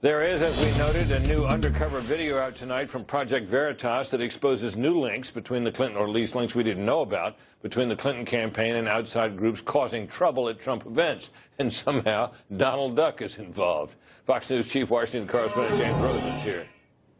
There is, as we noted, a new undercover video out tonight from Project Veritas that exposes new links between the Clinton, or at least links we didn't know about, between the Clinton campaign and outside groups causing trouble at Trump events. And somehow Donald Duck is involved. Fox News Chief Washington correspondent James Rosen is here.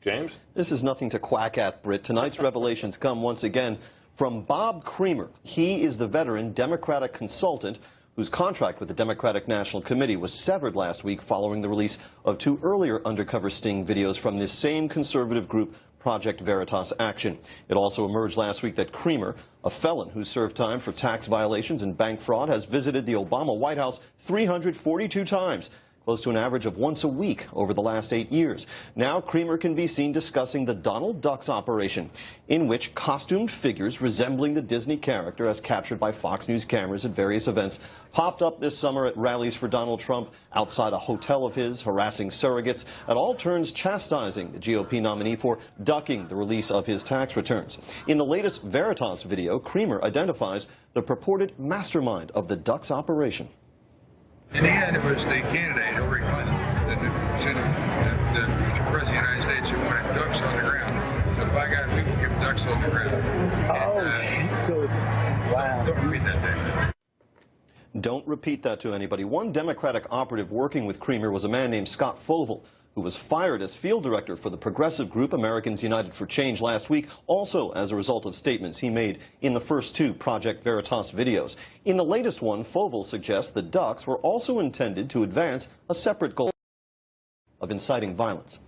James? This is nothing to quack at, Britt. Tonight's revelations come once again from Bob Creamer. He is the veteran Democratic consultant whose contract with the Democratic National Committee was severed last week following the release of two earlier undercover sting videos from this same conservative group, Project Veritas Action. It also emerged last week that Creamer, a felon who served time for tax violations and bank fraud, has visited the Obama White House 342 times. Close to an average of once a week over the last 8 years. Now Creamer can be seen discussing the Donald Duck's operation, in which costumed figures resembling the Disney character, as captured by Fox News cameras at various events, popped up this summer at rallies for Donald Trump, outside a hotel of his, harassing surrogates, at all turns chastising the GOP nominee for ducking the release of his tax returns. In the latest Veritas video, Creamer identifies the purported mastermind of the Duck's operation. In the end, it was the candidate, Hillary Clinton, the President of the United States, who wanted ducks on the ground. So if I got people give ducks on the ground. So it's, wow. Don't repeat that to anybody. Don't repeat that to anybody. One Democratic operative working with Creamer was a man named Scott Fovel, who was fired as field director for the progressive group Americans United for Change last week, also as a result of statements he made in the first two Project Veritas videos. In the latest one, Fovel suggests the ducks were also intended to advance a separate goal of inciting violence.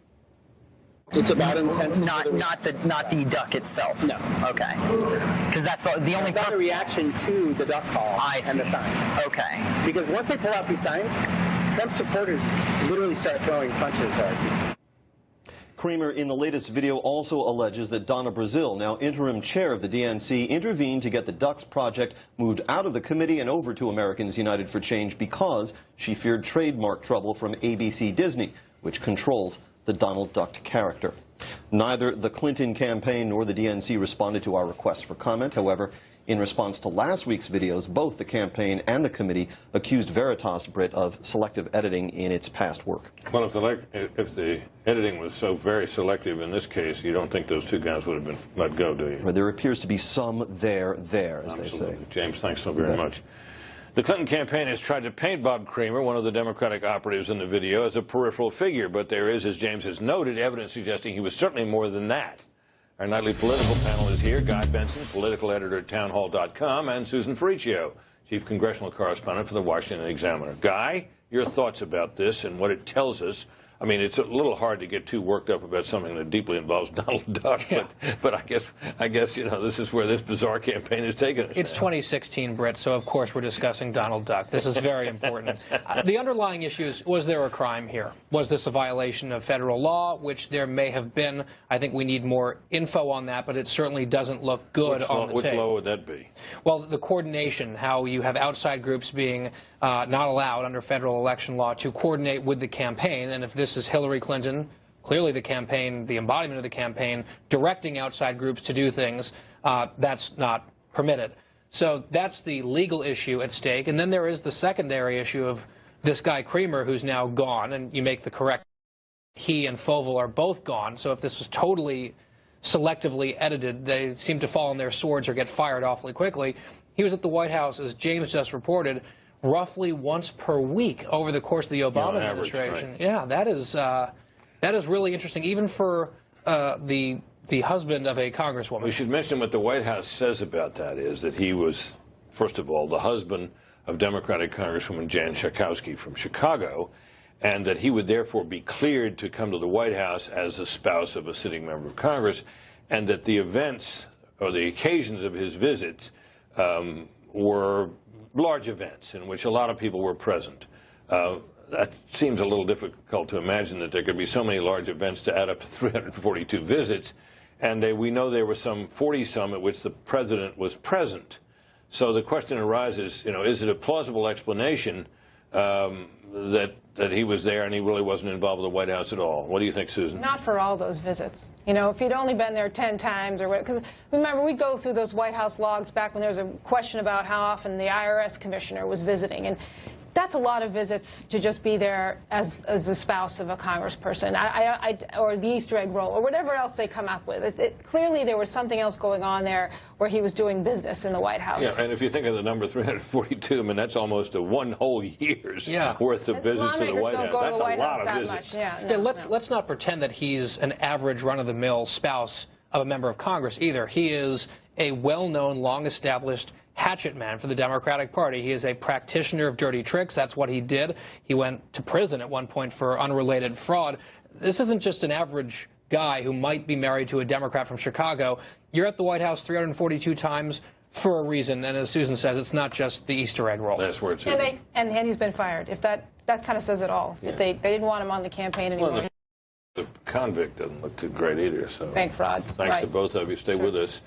It's about intent. Not the duck itself. No. Okay. Because that's the only. It's not a reaction to the duck call and the signs. Okay. Because once they pull out these signs, Trump supporters literally start throwing punches at people. Creamer in the latest video also alleges that Donna Brazile, now interim chair of the DNC, intervened to get the Ducks Project moved out of the committee and over to Americans United for Change because she feared trademark trouble from ABC Disney, which controls the Donald Duck character. Neither the Clinton campaign nor the DNC responded to our request for comment. However, in response to last week's videos, both the campaign and the committee accused Veritas, Britt, of selective editing in its past work. Well, if the editing was so very selective in this case, you don't think those two guys would have been let go, do you? Well, there appears to be some there, as Absolutely. they say. James, thanks so very much. The Clinton campaign has tried to paint Bob Creamer, one of the Democratic operatives in the video, as a peripheral figure, but there is, as James has noted, evidence suggesting he was certainly more than that. Our nightly political panel is here: Guy Benson, political editor at townhall.com, and Susan Ferricchio, chief congressional correspondent for the Washington Examiner. Guy, your thoughts about this and what it tells us? I mean, it's a little hard to get too worked up about something that deeply involves Donald Duck, but I guess, you know, this is where this bizarre campaign has taken us. It's 2016, Britt, so of course we're discussing Donald Duck. This is very important. The underlying issue is, was there a crime here? Was this a violation of federal law, which there may have been? I think we need more info on that, but it certainly doesn't look good on the tape. Which law would that be? Well, the coordination, how you have outside groups being not allowed under federal election law to coordinate with the campaign, and if this is Hillary Clinton, clearly the campaign, the embodiment of the campaign, directing outside groups to do things, that's not permitted. So that's the legal issue at stake. And then there is the secondary issue of this guy Creamer, who's now gone, and you make the correct, he and Fovel are both gone. So if this was totally selectively edited, they seem to fall on their swords or get fired awfully quickly. He was at the White House, as James just reported, roughly once per week over the course of the Obama administration. Right. Yeah, that is really interesting, even for the husband of a congresswoman. We should mention what the White House says about that is that he was, first of all, the husband of Democratic Congresswoman Jan Schakowsky from Chicago, and that he would therefore be cleared to come to the White House as a spouse of a sitting member of Congress, and that the events or the occasions of his visits were large events in which a lot of people were present. That seems a little difficult to imagine that there could be so many large events to add up to 342 visits, and we know there were some 40-some at which the president was present. So the question arises, you know, is it a plausible explanation that he was there and he really wasn't involved with the White House at all? What do you think, Susan? Not for all those visits. You know, if he'd only been there 10 times or whatever, because remember, we go through those White House logs back when there was a question about how often the IRS commissioner was visiting. And That's a lot of visits to just be there as the spouse of a congressperson, or the Easter egg roll, or whatever else they come up with. Clearly, there was something else going on there where he was doing business in the White House. Yeah, and if you think of the number 342, I mean, that's almost a one whole year's worth of visits to the White House. That's a lot of visits. Let's not pretend that he's an average run-of-the-mill spouse of a member of Congress either. He is a well-known, long-established hatchet man for the Democratic Party. He is a practitioner of dirty tricks. That's what he did. He went to prison at one point for unrelated fraud. This isn't just an average guy who might be married to a Democrat from Chicago. You're at the White House 342 times for a reason, and as Susan says, it's not just the Easter egg roll. That's where it's and he's been fired. If that kind of says it all. Yeah. If they didn't want him on the campaign anymore. Well, the convict doesn't look too great either. So bank fraud. Thanks to both of you. Stay with us.